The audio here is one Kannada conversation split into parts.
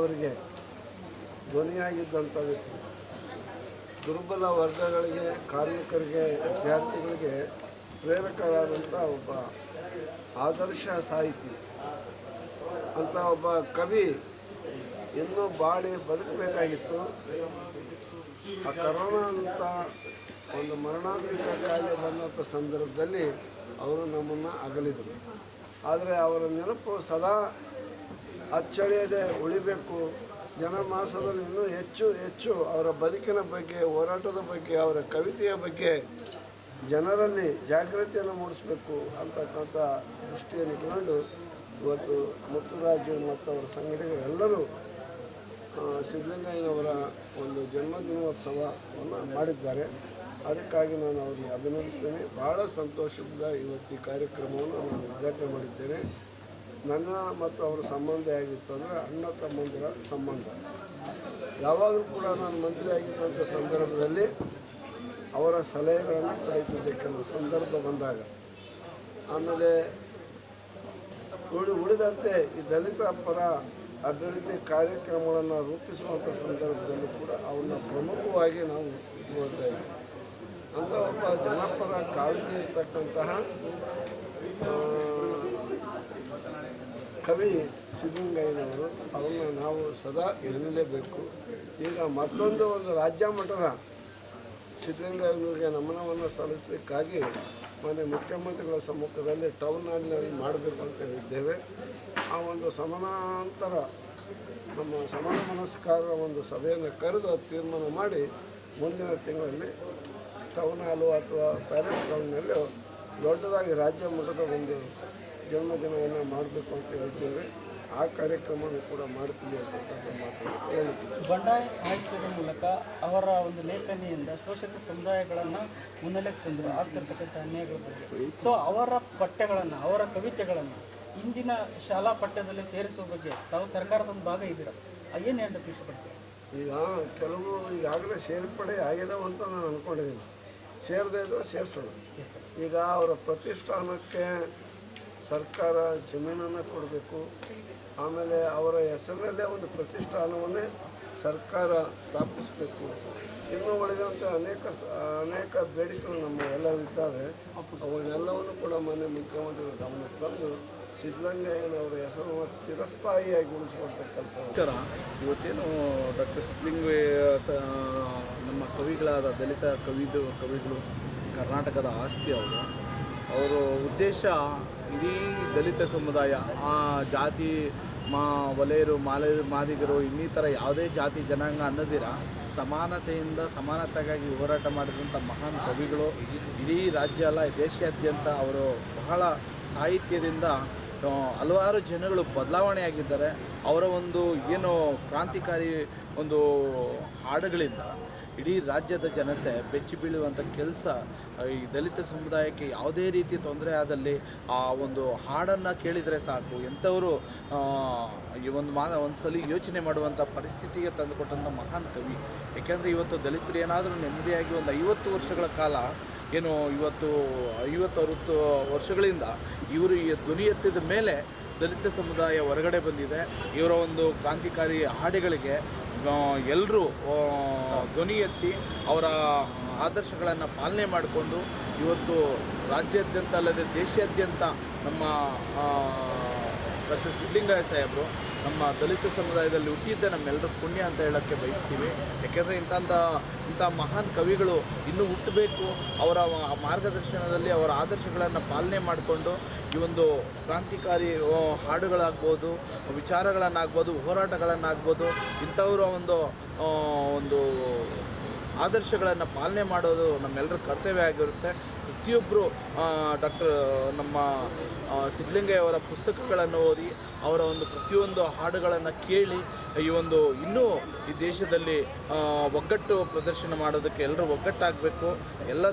ಸಿದ್ದಲಿಂಗಯ್ಯನವರಿಗೆ ಧ್ವನಿಯಾಗಿದ್ದಂಥ ವ್ಯಕ್ತಿ. ದುರ್ಬಲ ವರ್ಗಗಳಿಗೆ, ಕಾರ್ಮಿಕರಿಗೆ, ವಿದ್ಯಾರ್ಥಿಗಳಿಗೆ ಪ್ರೇರಕರಾದಂಥ ಒಬ್ಬ ಆದರ್ಶ ಸಾಹಿತಿ. ಅಂಥ ಒಬ್ಬ ಕವಿ ಇನ್ನೂ ಬಾಳಿ ಬದುಕಬೇಕಾಗಿತ್ತು. ಆ ಕರೋನಾ ಅಂತ ಒಂದು ಮರಣಾಂತಿಕ ಕಾಯಿಲೆ ಬಂದಂಥ ಸಂದರ್ಭದಲ್ಲಿ ಅವರು ನಮ್ಮನ್ನು ಅಗಲಿದರು. ಆದರೆ ಅವರ ನೆನಪು ಸದಾ ಅಚ್ಚಳಿಯದೆ ಉಳಿಬೇಕು. ಜನಮಾನಸದಲ್ಲಿ ಇನ್ನೂ ಹೆಚ್ಚು ಹೆಚ್ಚು ಅವರ ಬದುಕಿನ ಬಗ್ಗೆ, ಹೋರಾಟದ ಬಗ್ಗೆ, ಅವರ ಕವಿತೆಯ ಬಗ್ಗೆ ಜನರಲ್ಲಿ ಜಾಗೃತಿಯನ್ನು ಮೂಡಿಸಬೇಕು ಅಂತಕ್ಕಂಥ ದೃಷ್ಟಿಯನ್ನು ಇಟ್ಕೊಂಡು ಇವತ್ತು ಮುತ್ತುರಾಜು ಮತ್ತು ಅವರ ಸಂಘಟನೆಗಳೆಲ್ಲರೂ ಸಿದ್ದಲಿಂಗಯ್ಯನವರ ಒಂದು ಜನ್ಮದಿನೋತ್ಸವವನ್ನು ಮಾಡಿದ್ದಾರೆ. ಅದಕ್ಕಾಗಿ ನಾನು ಅವರಿಗೆ ಅಭಿನಂದಿಸ್ತೇನೆ. ಭಾಳ ಸಂತೋಷದಿಂದ ಇವತ್ತು ಈ ಕಾರ್ಯಕ್ರಮವನ್ನು ನಾನು ಉದ್ಘಾಟನೆ ಮಾಡಿದ್ದೇನೆ. ನನ್ನ ಮತ್ತು ಅವರ ಸಂಬಂಧ ಆಗಿತ್ತು ಅಂದರೆ ಅಣ್ಣ ತಮ್ಮಂದಿರ ಸಂಬಂಧ. ಯಾವಾಗಲೂ ಕೂಡ ನಾನು ಮಂತ್ರಿ ಆಗಿದ್ದಂಥ ಸಂದರ್ಭದಲ್ಲಿ ಅವರ ಸಲಹೆಗಳನ್ನು ಪಡೆಯುತ್ತಿದ್ದೆ ಕೆಲವು ಸಂದರ್ಭ ಬಂದಾಗ. ಆಮೇಲೆ ಉಳಿದಂತೆ ಈ ದಲಿತ ಪರ ಅಭಿವೃದ್ಧಿ ಕಾರ್ಯಕ್ರಮಗಳನ್ನು ರೂಪಿಸುವಂಥ ಸಂದರ್ಭದಲ್ಲೂ ಕೂಡ ಅವನ್ನ ಪ್ರಮುಖವಾಗಿ ನಾವು ನೋಡ್ತಾ ಇದ್ದೀವಿ. ಅಂತ ಒಬ್ಬ ಜನಪರ ಕಾಳಜಿ ಇರ್ತಕ್ಕಂತಹ ಕವಿ ಸಿದ್ದಲಿಂಗಯ್ಯನವರು, ಅವನ್ನ ನಾವು ಸದಾ ಎನ್ನಲೇಬೇಕು. ಈಗ ಮತ್ತೊಂದು ರಾಜ್ಯ ಮಟ್ಟದ ಸಿದ್ದಲಿಂಗಯ್ಯನವರಿಗೆ ನಮನವನ್ನು ಸಲ್ಲಿಸಲಿಕ್ಕಾಗಿ ಮೊನ್ನೆ ಮುಖ್ಯಮಂತ್ರಿಗಳ ಸಮ್ಮುಖದಲ್ಲಿ ಟೌನ್ ಹಾಲ್ನಲ್ಲಿ ಮಾಡಬೇಕು ಅಂತ ಹೇಳಿದ್ದೇವೆ. ಆ ಒಂದು ಸಮಾನಾಂತರ ನಮ್ಮ ಸಮಾನ ಮನಸ್ಕಾರರ ಒಂದು ಸಭೆಯನ್ನು ಕರೆದು ತೀರ್ಮಾನ ಮಾಡಿ ಮುಂದಿನ ತಿಂಗಳಲ್ಲಿ ಟೌನ್ ಹಾಲು ಅಥವಾ ಪ್ಯಾಲೇಸ್ ಟೌನ್ನಲ್ಲಿ ದೊಡ್ಡದಾಗಿ ರಾಜ್ಯ ಮಟ್ಟದ ಒಂದು ಜನ್ಮದಿನವನ್ನು ಮಾಡಬೇಕು ಅಂತ ಹೇಳಿದ್ದೇವೆ. ಆ ಕಾರ್ಯಕ್ರಮವನ್ನು ಕೂಡ ಮಾಡ್ತೀವಿ ಅಂತಕ್ಕಂಥ ಮಾತನ್ನು ಹೇಳುತ್ತೀವಿ. ಬಂಡಾಯ ಸಾಹಿತ್ಯದ ಮೂಲಕ ಅವರ ಒಂದು ಲೇಖನಿಯಿಂದ ಶೋಷಿತ ಸಮುದಾಯಗಳನ್ನು ಮುನ್ನೆಲೆಗೆ ತಂದರು ಆಗ್ತಿರ್ತಕ್ಕಂಥ ಅನ್ಯಾಯಗಳು. ಸೊ ಅವರ ಪಠ್ಯಗಳನ್ನು, ಅವರ ಕವಿತೆಗಳನ್ನು ಇಂದಿನ ಶಾಲಾ ಪಠ್ಯದಲ್ಲಿ ಸೇರಿಸುವ ಬಗ್ಗೆ ತಾವು ಸರ್ಕಾರದ ಒಂದು ಭಾಗ ಇದ್ದೀರ, ಏನು ಹೇಳಕ್ಕೆ ಇಷ್ಟಪಡ್ತೀವಿ? ಈಗ ಕೆಲವು ಈಗಾಗಲೇ ಸೇರ್ಪಡೆ ಆಗಿದಾವೆ ಅಂತ ನಾನು ಅಂದ್ಕೊಂಡಿದ್ದೀನಿ. ಸೇರದೇ ಇದ್ದರೆ ಸೇರಿಸೋಣ. ಈಗ ಅವರ ಪ್ರತಿಷ್ಠಾನಕ್ಕೆ ಸರ್ಕಾರ ಜಮೀನನ್ನು ಕೊಡಬೇಕು. ಆಮೇಲೆ ಅವರ ಹೆಸರಿನಲ್ಲೇ ಒಂದು ಪ್ರತಿಷ್ಠಾನವನ್ನೇ ಸರ್ಕಾರ ಸ್ಥಾಪಿಸಬೇಕು. ಇನ್ನೂ ಉಳಿದಂಥ ಅನೇಕ ಬೇಡಿಕೆಗಳು ನಮ್ಮ ಎಲ್ಲವಿದ್ದಾವೆ. ಅವನ್ನೆಲ್ಲವನ್ನು ಕೂಡ ಮಾನ್ಯ ಮುಖ್ಯಮಂತ್ರಿಗಳು ಗಮನಕ್ಕೆ ತಂದು ಸಿದ್ದಲಿಂಗಯ್ಯನವರ ಹೆಸರನ್ನು ಚಿರಸ್ಥಾಯಿಯಾಗಿ ಉಳಿಸುವಂಥ ಕೆಲಸ. ಇವತ್ತೇನು ಡಾಕ್ಟರ್ ಸಿದ್ದಲಿಂಗಯ್ಯ ನಮ್ಮ ಕವಿಗಳಾದ ದಲಿತ ಕವಿಗಳು ಕರ್ನಾಟಕದ ಆಸ್ತಿ ಅವರ ಉದ್ದೇಶ ಇಡೀ ದಲಿತ ಸಮುದಾಯ, ಆ ಜಾತಿ ವಲಯರು, ಮಾದಿಗರು, ಇನ್ನಿತರ ಯಾವುದೇ ಜಾತಿ ಜನಾಂಗ ಅನ್ನೋದಿರ ಸಮಾನತೆಯಿಂದ ಸಮಾನತೆಗಾಗಿ ಹೋರಾಟ ಮಾಡಿದಂಥ ಮಹಾನ್ ಕವಿಗಳು. ಇಡೀ ರಾಜ್ಯ ಅಲ್ಲ, ದೇಶಾದ್ಯಂತ ಅವರು ಬಹಳ ಸಾಹಿತ್ಯದಿಂದ ಹಲವಾರು ಜನಗಳು ಬದಲಾವಣೆಯಾಗಿದ್ದಾರೆ. ಅವರ ಒಂದು ಏನು ಕ್ರಾಂತಿಕಾರಿ ಒಂದು ಹಾಡುಗಳಿಂದ ಇಡೀ ರಾಜ್ಯದ ಜನತೆ ಬೆಚ್ಚಿ ಬೀಳುವಂಥ ಕೆಲಸ. ಈ ದಲಿತ ಸಮುದಾಯಕ್ಕೆ ಯಾವುದೇ ರೀತಿ ತೊಂದರೆ ಆದಲ್ಲಿ ಆ ಒಂದು ಹಾಡನ್ನು ಕೇಳಿದರೆ ಸಾಕು, ಎಂಥವರು ಈ ಒಂದು ಸಲ ಯೋಚನೆ ಮಾಡುವಂಥ ಪರಿಸ್ಥಿತಿಗೆ ತಂದುಕೊಟ್ಟಂಥ ಮಹಾನ್ ಕವಿ. ಏಕೆಂದರೆ ಇವತ್ತು ದಲಿತರು ಏನಾದರೂ ನೆಮ್ಮದಿಯಾಗಿ ಒಂದು 50 ವರ್ಷಗಳ ಕಾಲ ಏನು ಇವತ್ತು 50-60 ವರ್ಷಗಳಿಂದ ಇವರು ಈ ಧ್ವನಿ ಎತ್ತಿದ ಮೇಲೆ ದಲಿತ ಸಮುದಾಯ ಹೊರಗಡೆ ಬಂದಿದೆ. ಇವರ ಒಂದು ಕ್ರಾಂತಿಕಾರಿ ಹಾಡುಗಳಿಗೆ ಎಲ್ಲರೂ ಧ್ವನಿ ಎತ್ತಿ ಅವರ ಆದರ್ಶಗಳನ್ನು ಪಾಲನೆ ಮಾಡಿಕೊಂಡು ಇವತ್ತು ರಾಜ್ಯಾದ್ಯಂತ ಅಲ್ಲದೆ ದೇಶಾದ್ಯಂತ ನಮ್ಮ ಡಾಕ್ಟರ್ ಸಿದ್ದಲಿಂಗಯ್ಯ ಸಾಹೇಬರು ನಮ್ಮ ದಲಿತ ಸಮುದಾಯದಲ್ಲಿ ಹುಟ್ಟಿದ್ದೆ ನಮ್ಮೆಲ್ಲರ ಪುಣ್ಯ ಅಂತ ಹೇಳೋಕ್ಕೆ ಬಯಸ್ತೀವಿ. ಯಾಕೆಂದರೆ ಇಂಥ ಮಹಾನ್ ಕವಿಗಳು ಇನ್ನೂ ಹುಟ್ಟಬೇಕು. ಅವರ ಮಾರ್ಗದರ್ಶನದಲ್ಲಿ ಅವರ ಆದರ್ಶಗಳನ್ನು ಪಾಲನೆ ಮಾಡಿಕೊಂಡು ಈ ಒಂದು ಕ್ರಾಂತಿಕಾರಿ ಹಾಡುಗಳಾಗ್ಬೋದು, ವಿಚಾರಗಳನ್ನಾಗ್ಬೋದು, ಹೋರಾಟಗಳನ್ನಾಗ್ಬೋದು, ಇಂಥವರ ಒಂದು ಆದರ್ಶಗಳನ್ನು ಪಾಲನೆ ಮಾಡೋದು ನಮ್ಮೆಲ್ಲರ ಕರ್ತವ್ಯ ಆಗಿರುತ್ತೆ. ಪ್ರತಿಯೊಬ್ಬರು ನಮ್ಮ ಸಿದ್ದಲಿಂಗಯ್ಯ ಅವರ ಪುಸ್ತಕಗಳನ್ನು ಓದಿ ಅವರ ಒಂದು ಪ್ರತಿಯೊಂದು ಹಾಡುಗಳನ್ನು ಕೇಳಿ ಇನ್ನೂ ಈ ದೇಶದಲ್ಲಿ ಒಗ್ಗಟ್ಟು ಪ್ರದರ್ಶನ ಮಾಡೋದಕ್ಕೆ ಎಲ್ಲರೂ ಒಗ್ಗಟ್ಟಾಗಬೇಕು. ಎಲ್ಲ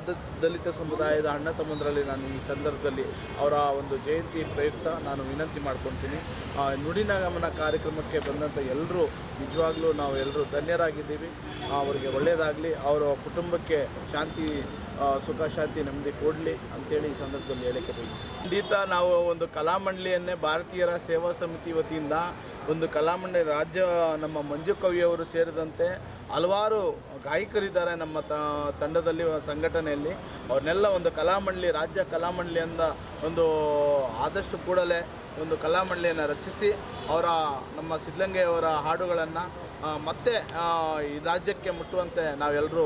ದಲಿತ ಸಮುದಾಯದ ಅಣ್ಣ ತಮ್ಮಂದರಲ್ಲಿ ನಾನು ಈ ಸಂದರ್ಭದಲ್ಲಿ ಅವರ ಒಂದು ಜಯಂತಿ ಪ್ರಯುಕ್ತ ನಾನು ವಿನಂತಿ ಮಾಡ್ಕೊತೀನಿ. ನುಡಿನಗಮನ ಕಾರ್ಯಕ್ರಮಕ್ಕೆ ಬಂದಂಥ ಎಲ್ಲರೂ ನಿಜವಾಗ್ಲೂ ನಾವು ಎಲ್ಲರೂ ಧನ್ಯರಾಗಿದ್ದೀವಿ. ಅವರಿಗೆ ಒಳ್ಳೆಯದಾಗಲಿ, ಅವರ ಕುಟುಂಬಕ್ಕೆ ಶಾಂತಿ ಸುಖ ಶಾಂತಿ ನೆಮ್ಮದಿ ಕೊಡಲಿ ಅಂತೇಳಿ ಈ ಸಂದರ್ಭದಲ್ಲಿ ಹೇಳಕ್ಕೆ ಬಯಸ್ತೀನಿ. ಖಂಡಿತ ನಾವು ಒಂದು ಕಲಾಮಂಡಳಿಯನ್ನೇ ಭಾರತೀಯರ ಸೇವಾ ಸಮಿತಿ ವತಿಯಿಂದ ಒಂದು ಕಲಾಮಂಡಳಿ ರಾಜ್ಯ ನಮ್ಮ ಮಂಜು ಕವಿಯವರು ಸೇರಿದಂತೆ ಹಲವಾರು ಗಾಯಕರಿದ್ದಾರೆ ನಮ್ಮ ತಂಡದಲ್ಲಿ ಸಂಘಟನೆಯಲ್ಲಿ. ಅವ್ರನ್ನೆಲ್ಲ ಒಂದು ಕಲಾಮಂಡಳಿ ರಾಜ್ಯ ಕಲಾಮಂಡಳಿಯಿಂದ ಒಂದು ಆದಷ್ಟು ಕೂಡಲೇ ಒಂದು ಕಲಾಮಂಡಳಿಯನ್ನು ರಚಿಸಿ ನಮ್ಮ ಸಿದ್ಧಲಿಂಗಯ್ಯವರ ಹಾಡುಗಳನ್ನು ಮತ್ತೆ ಈ ರಾಜ್ಯಕ್ಕೆ ಮುಟ್ಟುವಂತೆ ನಾವೆಲ್ಲರೂ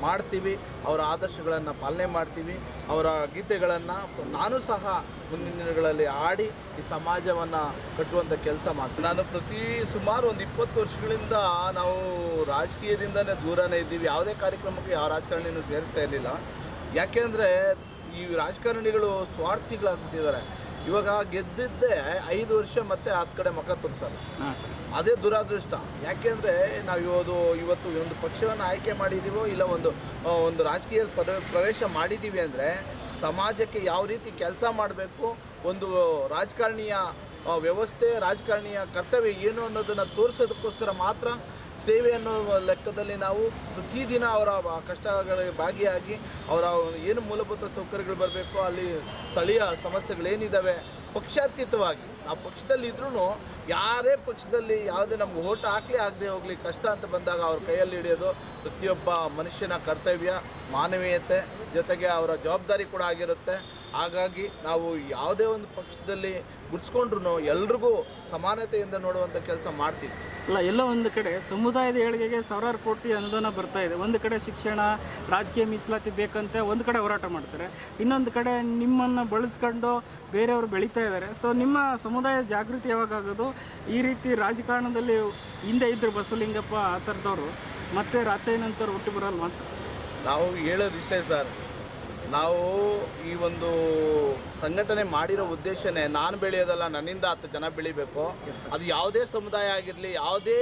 ಮಾಡ್ತೀವಿ. ಅವರ ಆದರ್ಶಗಳನ್ನು ಪಾಲನೆ ಮಾಡ್ತೀವಿ. ಅವರ ಗೀತೆಗಳನ್ನು ನಾನು ಸಹ ಮುಂದಿನ ದಿನಗಳಲ್ಲಿ ಹಾಡಿ ಈ ಸಮಾಜವನ್ನು ಕಟ್ಟುವಂಥ ಕೆಲಸ ಮಾಡ್ತೀನಿ. ನಾನು ಸುಮಾರು ಒಂದು 20 ವರ್ಷಗಳಿಂದ ನಾವು ರಾಜಕೀಯದಿಂದನೇ ದೂರನೇ ಇದ್ದೀವಿ. ಯಾವುದೇ ಕಾರ್ಯಕ್ರಮಕ್ಕೆ ಯಾವ ರಾಜಕಾರಣಿನೂ ಸೇರಿಸ್ತಾ ಇರಲಿಲ್ಲ. ಯಾಕೆಂದರೆ ಈ ರಾಜಕಾರಣಿಗಳು ಸ್ವಾರ್ಥಿಗಳಾಗ್ಬಿಟ್ಟಿದ್ದಾರೆ. ಇವಾಗ ಗೆದ್ದಿದ್ದೇ 5 ವರ್ಷ ಮತ್ತೆ 10 ಕಡೆ ಮುಖ ತೋರಿಸೋದು, ಅದೇ ದುರಾದೃಷ್ಟ. ಯಾಕೆಂದರೆ ನಾವು ಇವತ್ತು ಒಂದು ಪಕ್ಷವನ್ನು ಆಯ್ಕೆ ಮಾಡಿದ್ದೀವೋ ಇಲ್ಲ ಒಂದು ರಾಜಕೀಯ ಪ್ರವೇಶ ಮಾಡಿದ್ದೀವಿ ಅಂದರೆ ಸಮಾಜಕ್ಕೆ ಯಾವ ರೀತಿ ಕೆಲಸ ಮಾಡಬೇಕು, ಒಂದು ರಾಜಕಾರಣಿಯ ವ್ಯವಸ್ಥೆ, ರಾಜಕಾರಣಿಯ ಕರ್ತವ್ಯ ಏನು ಅನ್ನೋದನ್ನು ತೋರಿಸೋದಕ್ಕೋಸ್ಕರ ಮಾತ್ರ ಸೇವೆ ಅನ್ನೋ ಲೆಕ್ಕದಲ್ಲಿ ನಾವು ಪ್ರತಿದಿನ ಅವರ ಕಷ್ಟಗಳಿಗೆ ಭಾಗಿಯಾಗಿ ಅವರ ಏನು ಮೂಲಭೂತ ಸೌಕರ್ಯಗಳು ಬರಬೇಕು, ಅಲ್ಲಿ ಸ್ಥಳೀಯ ಸಮಸ್ಯೆಗಳೇನಿದ್ದಾವೆ ಪಕ್ಷಾತೀತವಾಗಿ ನಾವು ಪಕ್ಷದಲ್ಲಿ ಇದ್ರೂ ಯಾರೇ ಪಕ್ಷದಲ್ಲಿ ಯಾವುದೇ ನಮ್ಗೆ ಓಟ್ ಹಾಕಲಿ ಆಗದೆ ಹೋಗಲಿ ಕಷ್ಟ ಅಂತ ಬಂದಾಗ ಅವ್ರ ಕೈಯಲ್ಲಿ ಹಿಡಿಯೋದು ಪ್ರತಿಯೊಬ್ಬ ಮನುಷ್ಯನ ಕರ್ತವ್ಯ, ಮಾನವೀಯತೆ ಜೊತೆಗೆ ಅವರ ಜವಾಬ್ದಾರಿ ಕೂಡ ಆಗಿರುತ್ತೆ. ಹಾಗಾಗಿ ನಾವು ಯಾವುದೇ ಒಂದು ಪಕ್ಷದಲ್ಲಿ ಗುರ್ಸ್ಕೊಂಡ್ರು ಎಲ್ರಿಗೂ ಸಮಾನತೆಯಿಂದ ನೋಡುವಂಥ ಕೆಲಸ ಮಾಡ್ತೀವಿ. ಅಲ್ಲ, ಎಲ್ಲ ಒಂದು ಕಡೆ ಸಮುದಾಯದ ಏಳಿಗೆಗೆ ಸಾವಿರಾರು ಕೋಟಿ ಅನುದಾನ ಬರ್ತಾ ಇದೆ. ಒಂದು ಕಡೆ ಶಿಕ್ಷಣ, ರಾಜಕೀಯ ಮೀಸಲಾತಿ ಬೇಕಂತ ಒಂದು ಕಡೆ ಹೋರಾಟ ಮಾಡ್ತಾರೆ, ಇನ್ನೊಂದು ಕಡೆ ನಿಮ್ಮನ್ನು ಬಳಸ್ಕೊಂಡು ಬೇರೆಯವರು ಬೆಳೀತಾ ಇದ್ದಾರೆ. ಸೊ ನಿಮ್ಮ ಸಮುದಾಯ ಜಾಗೃತಿ ಯಾವಾಗ ಆಗೋದು? ಈ ರೀತಿ ರಾಜಕಾರಣದಲ್ಲಿ ಹಿಂದೆ ಇದ್ದರು ಬಸವಲಿಂಗಪ್ಪ ಆ ಥರದವರು ಮತ್ತೆ ರಾಚಯ್ಯನಂತವ್ರು ಹುಟ್ಟಿ ಬರಲ್ವಾ ಸರ್? ನಾವು ಹೇಳೋದು ವಿಷಯ ಸರ್, ನಾವು ಈ ಒಂದು ಸಂಘಟನೆ ಮಾಡಿರೋ ಉದ್ದೇಶನೇ ನಾನು ಬೆಳೆಯೋದಲ್ಲ, ನನ್ನಿಂದ 10 ಜನ ಬೆಳಿಬೇಕು. ಅದು ಯಾವುದೇ ಸಮುದಾಯ ಆಗಿರಲಿ, ಯಾವುದೇ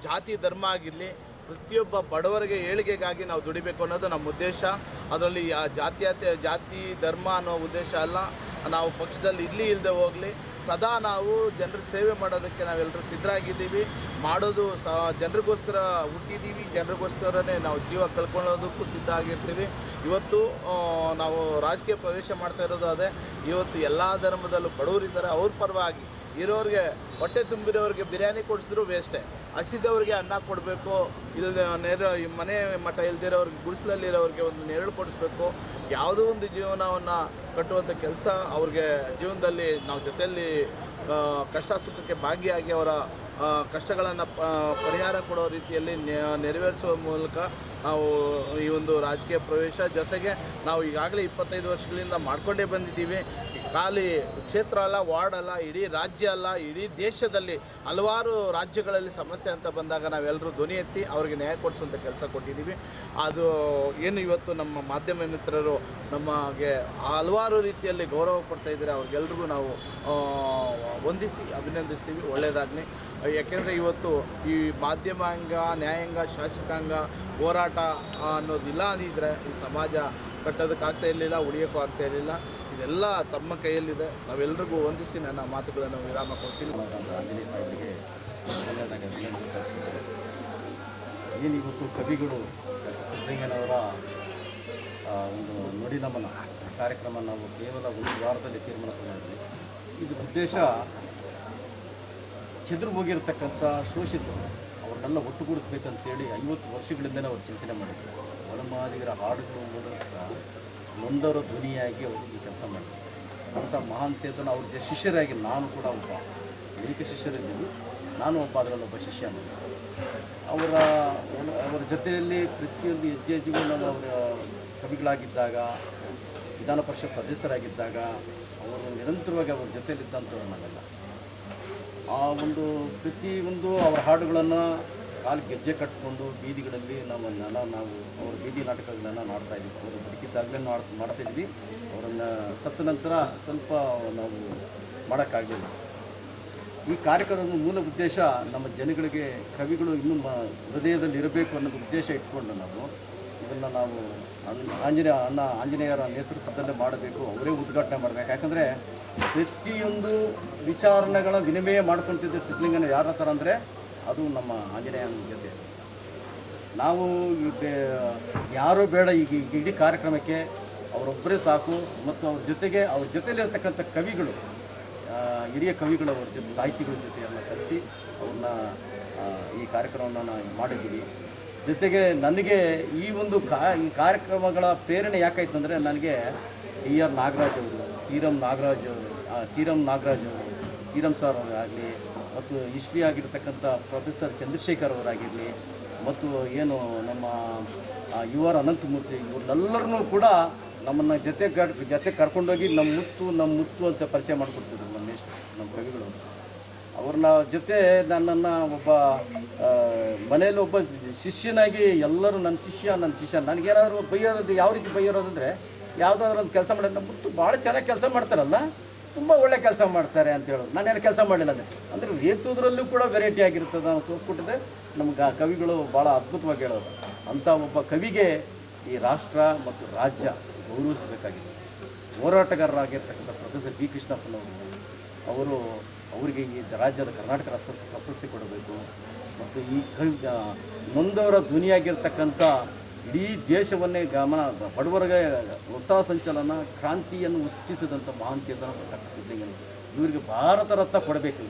ಜಾತಿ ಧರ್ಮ ಆಗಿರಲಿ, ಪ್ರತಿಯೊಬ್ಬ ಬಡವರಿಗೆ ಏಳಿಗೆಗಾಗಿ ನಾವು ದುಡಿಬೇಕು ಅನ್ನೋದು ನಮ್ಮ ಉದ್ದೇಶ. ಅದರಲ್ಲಿ ಜಾತಿ ಧರ್ಮ ಅನ್ನೋ ಉದ್ದೇಶ ಅಲ್ಲ. ನಾವು ಪಕ್ಷದಲ್ಲಿ ಇಲ್ಲದೆ ಹೋಗಲಿ, ಸದಾ ನಾವು ಜನರ ಸೇವೆ ಮಾಡೋದಕ್ಕೆ ನಾವೆಲ್ಲರೂ ಸಿದ್ಧರಾಗಿದ್ದೀವಿ. ಮಾಡೋದು ಜನರಿಗೋಸ್ಕರ ಹುಟ್ಟಿದ್ದೀವಿ, ಜನರಿಗೋಸ್ಕರನೇ ನಾವು ಜೀವ ಕಳ್ಕೊಳ್ಳೋದಕ್ಕೂ ಸಿದ್ಧ ಆಗಿರ್ತೀವಿ. ಇವತ್ತು ನಾವು ರಾಜಕೀಯ ಪ್ರವೇಶ ಮಾಡ್ತಾ ಇರೋದು ಅದೇ. ಇವತ್ತು ಎಲ್ಲ ಧರ್ಮದಲ್ಲೂ ಬಡವರಿದ್ದಾರೆ, ಅವ್ರ ಪರವಾಗಿ ಇರೋರಿಗೆ, ಹೊಟ್ಟೆ ತುಂಬಿರೋರಿಗೆ ಬಿರಿಯಾನಿ ಕೊಡಿಸಿದ್ರು ವೇಸ್ಟೇ. ಹಸಿದವ್ರಿಗೆ ಅನ್ನ ಕೊಡಬೇಕು, ಈ ಮನೆ ಮಠ ಇಲ್ದಿರೋರಿಗೆ, ಗುಡಿಸಲಲ್ಲಿರೋರಿಗೆ ಒಂದು ನೆರಳು ಕೊಡಿಸ್ಬೇಕು. ಯಾವುದೋ ಒಂದು ಜೀವನವನ್ನು ಕಟ್ಟುವಂಥ ಕೆಲಸ ಅವ್ರಿಗೆ ಜೀವನದಲ್ಲಿ ನಾವು ಜೊತೆಯಲ್ಲಿ ಕಷ್ಟ ಸುಖಕ್ಕೆ ಭಾಗಿಯಾಗಿ ಅವರ ಕಷ್ಟಗಳನ್ನು ಪರಿಹಾರ ಕೊಡೋ ರೀತಿಯಲ್ಲಿ ನೆರವೇರಿಸುವ ಮೂಲಕ ನಾವು ಈ ಒಂದು ರಾಜಕೀಯ ಪ್ರವೇಶ ಜೊತೆಗೆ ನಾವು ಈಗಾಗಲೇ 25 ವರ್ಷಗಳಿಂದ ಮಾಡ್ಕೊಂಡೇ ಬಂದಿದ್ದೀವಿ. ಖಾಲಿ ಕ್ಷೇತ್ರ ಅಲ್ಲ, ವಾರ್ಡ್ ಅಲ್ಲ, ಇಡೀ ರಾಜ್ಯ ಅಲ್ಲ, ಇಡೀ ದೇಶದಲ್ಲಿ ಹಲವಾರು ರಾಜ್ಯಗಳಲ್ಲಿ ಸಮಸ್ಯೆ ಅಂತ ಬಂದಾಗ ನಾವೆಲ್ಲರೂ ಧ್ವನಿ ಎತ್ತಿ ಅವರಿಗೆ ನ್ಯಾಯ ಕೊಡಿಸುವಂಥ ಕೆಲಸ ಕೊಟ್ಟಿದ್ದೀವಿ. ಅದು ಏನು ಇವತ್ತು ನಮ್ಮ ಮಾಧ್ಯಮ ಮಿತ್ರರು ನಮಗೆ ಹಲವಾರು ರೀತಿಯಲ್ಲಿ ಗೌರವ ಕೊಡ್ತಾ ಇದ್ದಾರೆ, ಅವ್ರಿಗೆಲ್ರಿಗೂ ನಾವು ವಂದಿಸಿ ಅಭಿನಂದಿಸ್ತೀವಿ. ಒಳ್ಳೆಯದಾಗಲಿ. ಯಾಕೆಂದರೆ ಇವತ್ತು ಈ ಮಾಧ್ಯಮಾಂಗ, ನ್ಯಾಯಾಂಗ, ಶಾಸಕಾಂಗ ಹೋರಾಟ ಅನ್ನೋದಿಲ್ಲ ಅಂದಿದ್ರೆ ಈ ಸಮಾಜ ಕಟ್ಟೋದಕ್ಕಾಗ್ತಾ ಇರಲಿಲ್ಲ, ಉಳಿಯೋಕ್ಕೂ ಆಗ್ತಾ ಇರಲಿಲ್ಲ. ಇದೆಲ್ಲ ತಮ್ಮ ಕೈಯಲ್ಲಿದೆ. ನಾವೆಲ್ಲರಿಗೂ ವಂದಿಸಿ ನನ್ನ ಮಾತುಗಳನ್ನು ವಿರಾಮ ಕೊಡ್ತೀನಿ. ಆಂಜನೇಯ ಸಾಹೇಬರಿಗೆ ಏನು ಇವತ್ತು ಕವಿಗಳು ಸಿದ್ಧಲಿಂಗಯ್ಯನವರ ಒಂದು ನುಡಿ ನಮನ ಕಾರ್ಯಕ್ರಮ ನಾವು ಕೇವಲ 1 ವಾರದಲ್ಲಿ ತೀರ್ಮಾನ ಮಾಡಿದ್ವಿ. ಇದು ಉದ್ದೇಶ ಚೆದ್ರು ಹೋಗಿರತಕ್ಕಂಥ ಶೋಷಿತರು ಅವ್ರನ್ನೆಲ್ಲ ಒಟ್ಟುಗೂಡಿಸ್ಬೇಕಂತೇಳಿ 50 ವರ್ಷಗಳಿಂದಲೇ ಅವರು ಚಿಂತನೆ ಮಾಡಿದ್ರು. ವನಮಾದಿಗರ ಹಾಡುಗಳ ಮೂಲಕ ನೊಂದವರ ಧ್ವನಿಯಾಗಿ ಅವರು ಈ ಕೆಲಸ ಮಾಡಿದ್ರು. ಅಂಥ ಮಹಾನ್ ಚೇತನ ಅವ್ರ ಶಿಷ್ಯರಾಗಿ ನಾನು ಕೂಡ ಒಬ್ಬ ಅನೇಕ ಶಿಷ್ಯರಿದ್ದೀವಿ, ನಾನು ಅದರಲ್ಲೊಬ್ಬ ಶಿಷ್ಯ. ಅವರ ಜೊತೆಯಲ್ಲಿ ಪ್ರತಿಯೊಂದು ಹೆಜ್ಜೆಗೂ ನಾವು ಅವರ ಕವಿಗಳಾಗಿದ್ದಾಗ, ವಿಧಾನ ಪರಿಷತ್ ಸದಸ್ಯರಾಗಿದ್ದಾಗ ಅವರು ನಿರಂತರವಾಗಿ ಅವ್ರ ಜೊತೆಯಲ್ಲಿದ್ದಂಥವ್ರು ನಾವೆಲ್ಲ. ಆ ಒಂದು ಪ್ರತಿಯೊಂದು ಅವರ ಹಾಡುಗಳನ್ನು ಕಾಲು ಗೆಜ್ಜೆ ಕಟ್ಟಿಕೊಂಡು ಬೀದಿಗಳಲ್ಲಿ ನಾವು ಅವರ ಬೀದಿ ನಾಟಕಗಳನ್ನು ಮಾಡ್ತಾಯಿದ್ವಿ. ಅವರು ಬದುಕಿದ್ದಾಗಲೇ ಮಾಡ್ತಾಯಿದ್ವಿ. ಅವರನ್ನು ಸತ್ತ ನಂತರ ಸ್ವಲ್ಪ ನಾವು ಮಾಡೋಕ್ಕಾಗಲಿಲ್ಲ. ಈ ಕಾರ್ಯಕ್ರಮದ ಮೂಲ ಉದ್ದೇಶ ನಮ್ಮ ಜನಗಳಿಗೆ ಕವಿಗಳು ಇನ್ನೂ ಹೃದಯದಲ್ಲಿ ಇರಬೇಕು ಅನ್ನೋದು ಉದ್ದೇಶ ಇಟ್ಕೊಂಡು ಇದನ್ನು ನಾವು ಆಂಜನೇಯರ ನೇತೃತ್ವದಲ್ಲೇ ಮಾಡಬೇಕು, ಅವರೇ ಉದ್ಘಾಟನೆ ಮಾಡಬೇಕು. ಯಾಕಂದರೆ ಪ್ರತಿಯೊಂದು ವಿಚಾರಣೆಗಳ ವಿನಿಮಯ ಮಾಡ್ಕೊತಿದ್ದ ಸಿದ್ಧಲಿಂಗನ ಯಾರ ಥರ ಅಂದರೆ ಅದು ನಮ್ಮ ಆಂಜನೇಯನ ಜೊತೆ. ನಾವು ಯಾರೂ ಬೇಡ ಈಗ ಇಡೀ ಕಾರ್ಯಕ್ರಮಕ್ಕೆ ಅವರೊಬ್ಬರೇ ಸಾಕು. ಮತ್ತು ಅವ್ರ ಜೊತೆಲಿರ್ತಕ್ಕಂಥ ಕವಿಗಳು, ಹಿರಿಯ ಕವಿಗಳು, ಅವ್ರ ಜೊತೆ ಸಾಹಿತಿಗಳ ಜೊತೆ ಎಲ್ಲ ಕರೆಸಿ ಅವ್ರನ್ನ ಈ ಕಾರ್ಯಕ್ರಮವನ್ನು ನಾವು ಮಾಡಿದ್ದೀವಿ. ಜೊತೆಗೆ ನನಗೆ ಈ ಒಂದು ಈ ಕಾರ್ಯಕ್ರಮಗಳ ಪ್ರೇರಣೆ ಯಾಕಾಯ್ತು ಅಂದರೆ, ನನಗೆ TR ನಾಗರಾಜ್ ಅವರು, ತೀರಂ ನಾಗರಾಜ್ ಅವರು, ತೀರಂ ಸರ್ ಅವರಾಗಲಿ, ಮತ್ತು ಹಿಸ್ಟ್ರಿ ಆಗಿರ್ತಕ್ಕಂಥ ಪ್ರೊಫೆಸರ್ ಚಂದ್ರಶೇಖರ್ ಅವರಾಗಿರಲಿ, ಮತ್ತು ಏನು ನಮ್ಮ UR ಅನಂತಮೂರ್ತಿ, ಇವ್ರನ್ನೆಲ್ಲರನ್ನೂ ಕೂಡ ನಮ್ಮನ್ನು ಜೊತೆ ಕರ್ಕೊಂಡೋಗಿ ನಮ್ಮ ಮುತ್ತು ಅಂತ ಪರಿಚಯ ಮಾಡಿಕೊಡ್ತಿದ್ರು ನಮ್ಮ ಕವಿಗಳು. ಅವ್ರನ್ನ ಜೊತೆ ನನ್ನನ್ನು ಒಬ್ಬ ಮನೆಯಲ್ಲಿ ಒಬ್ಬ ಶಿಷ್ಯನಾಗಿ ಎಲ್ಲರೂ ನನ್ನ ಶಿಷ್ಯ ನನಗೇನಾದರೂ ಬೈಯೋದು, ಯಾವ ರೀತಿ ಬೈಯೋದಂದರೆ, ಯಾವುದಾದ್ರೂ ಒಂದು ಕೆಲಸ ಮಾಡಿ ನಮ್ಮ ಮುತ್ತು ಭಾಳ ಚೆನ್ನಾಗಿ ಕೆಲಸ ಮಾಡ್ತಾರಲ್ಲ, ತುಂಬ ಒಳ್ಳೆ ಕೆಲಸ ಮಾಡ್ತಾರೆ ಅಂತ ಹೇಳೋದು. ನಾನೇನು ಕೆಲಸ ಮಾಡಿಲ್ಲ ಅಂದರೆ ರೇಗಿಸೋದ್ರಲ್ಲೂ ಕೂಡ ವೆರೈಟಿ ಆಗಿರ್ತದೆ ನಾವು ತೋರಿಸ್ಕೊಟ್ಟಿದ್ದೆ. ನಮ್ಗೆ ಕವಿಗಳು ಭಾಳ ಅದ್ಭುತವಾಗಿ ಹೇಳೋದು. ಅಂಥ ಒಬ್ಬ ಕವಿಗೆ ಈ ರಾಷ್ಟ್ರ ಮತ್ತು ರಾಜ್ಯ ಗೌರವಿಸಬೇಕಾಗಿದೆ. ಹೋರಾಟಗಾರರಾಗಿರ್ತಕ್ಕಂಥ ಪ್ರೊಫೆಸರ್ B. ಕೃಷ್ಣಪ್ಪನವರು ಅವರಿಗೆ ಈ ರಾಜ್ಯದ ಕರ್ನಾಟಕ ರಾಜ್ಯ ಪ್ರಶಸ್ತಿ ಕೊಡಬೇಕು. ಮತ್ತು ಈ ನೊಂದವರ ಧ್ವನಿಯಾಗಿರ್ತಕ್ಕಂಥ ಇಡೀ ದೇಶವನ್ನೇ ಬಡವರಿಗೆ ಹೊಸ ಸಂಚಲನ ಕ್ರಾಂತಿಯನ್ನು ಹುಟ್ಟಿಸಿದಂಥ ಮಹಾನ್ ಚೇತನ ಡಾಕ್ಟರ್ ಸಿದ್ಧಲಿಂಗಯ್ಯ ಇವರಿಗೆ ಭಾರತ ರತ್ನ ಕೊಡಬೇಕು.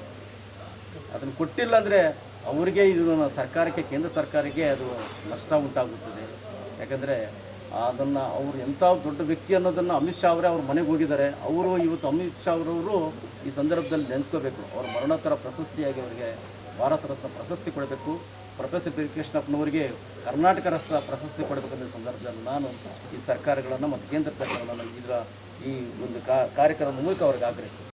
ಅದನ್ನು ಕೊಟ್ಟಿಲ್ಲ ಅಂದರೆ ಅವರಿಗೆ ಇದನ್ನು ಸರ್ಕಾರಕ್ಕೆ, ಕೇಂದ್ರ ಸರ್ಕಾರಕ್ಕೆ ಅದು ನಷ್ಟ ಉಂಟಾಗುತ್ತದೆ. ಯಾಕಂದರೆ ಅದನ್ನು ಅವರು ಎಂಥ ದೊಡ್ಡ ವ್ಯಕ್ತಿ ಅನ್ನೋದನ್ನು ಅಮಿತ್ ಶಾ ಅವರೇ ಅವ್ರ ಮನೆಗೆ ಹೋಗಿದ್ದಾರೆ. ಅವರು ಇವತ್ತು ಅಮಿತ್ ಶಾ ಅವರವರು ಈ ಸಂದರ್ಭದಲ್ಲಿ ನೆನೆಸ್ಕೋಬೇಕು. ಅವ್ರ ಮರಣೋತ್ತರ ಪ್ರಶಸ್ತಿಯಾಗಿ ಅವರಿಗೆ ಭಾರತ ರತ್ನ ಪ್ರಶಸ್ತಿ ಕೊಡಬೇಕು. Professor B. ಕೃಷ್ಣಪ್ಪನವರಿಗೆ ಕರ್ನಾಟಕ ರಾಷ್ಟ್ರ ಪ್ರಶಸ್ತಿ ಕೊಡಬೇಕಂತ ಸಂದರ್ಭದಲ್ಲಿ ನಾನು ಈ ಸರ್ಕಾರಗಳನ್ನು ಮತ್ತು ಕೇಂದ್ರ ಸರ್ಕಾರಗಳನ್ನು ಈ ಒಂದು ಕಾರ್ಯಕ್ರಮದ ಮೂಲಕ ಅವ್ರಿಗೆ ಆಗ್ರಹಿಸ್ತೀನಿ.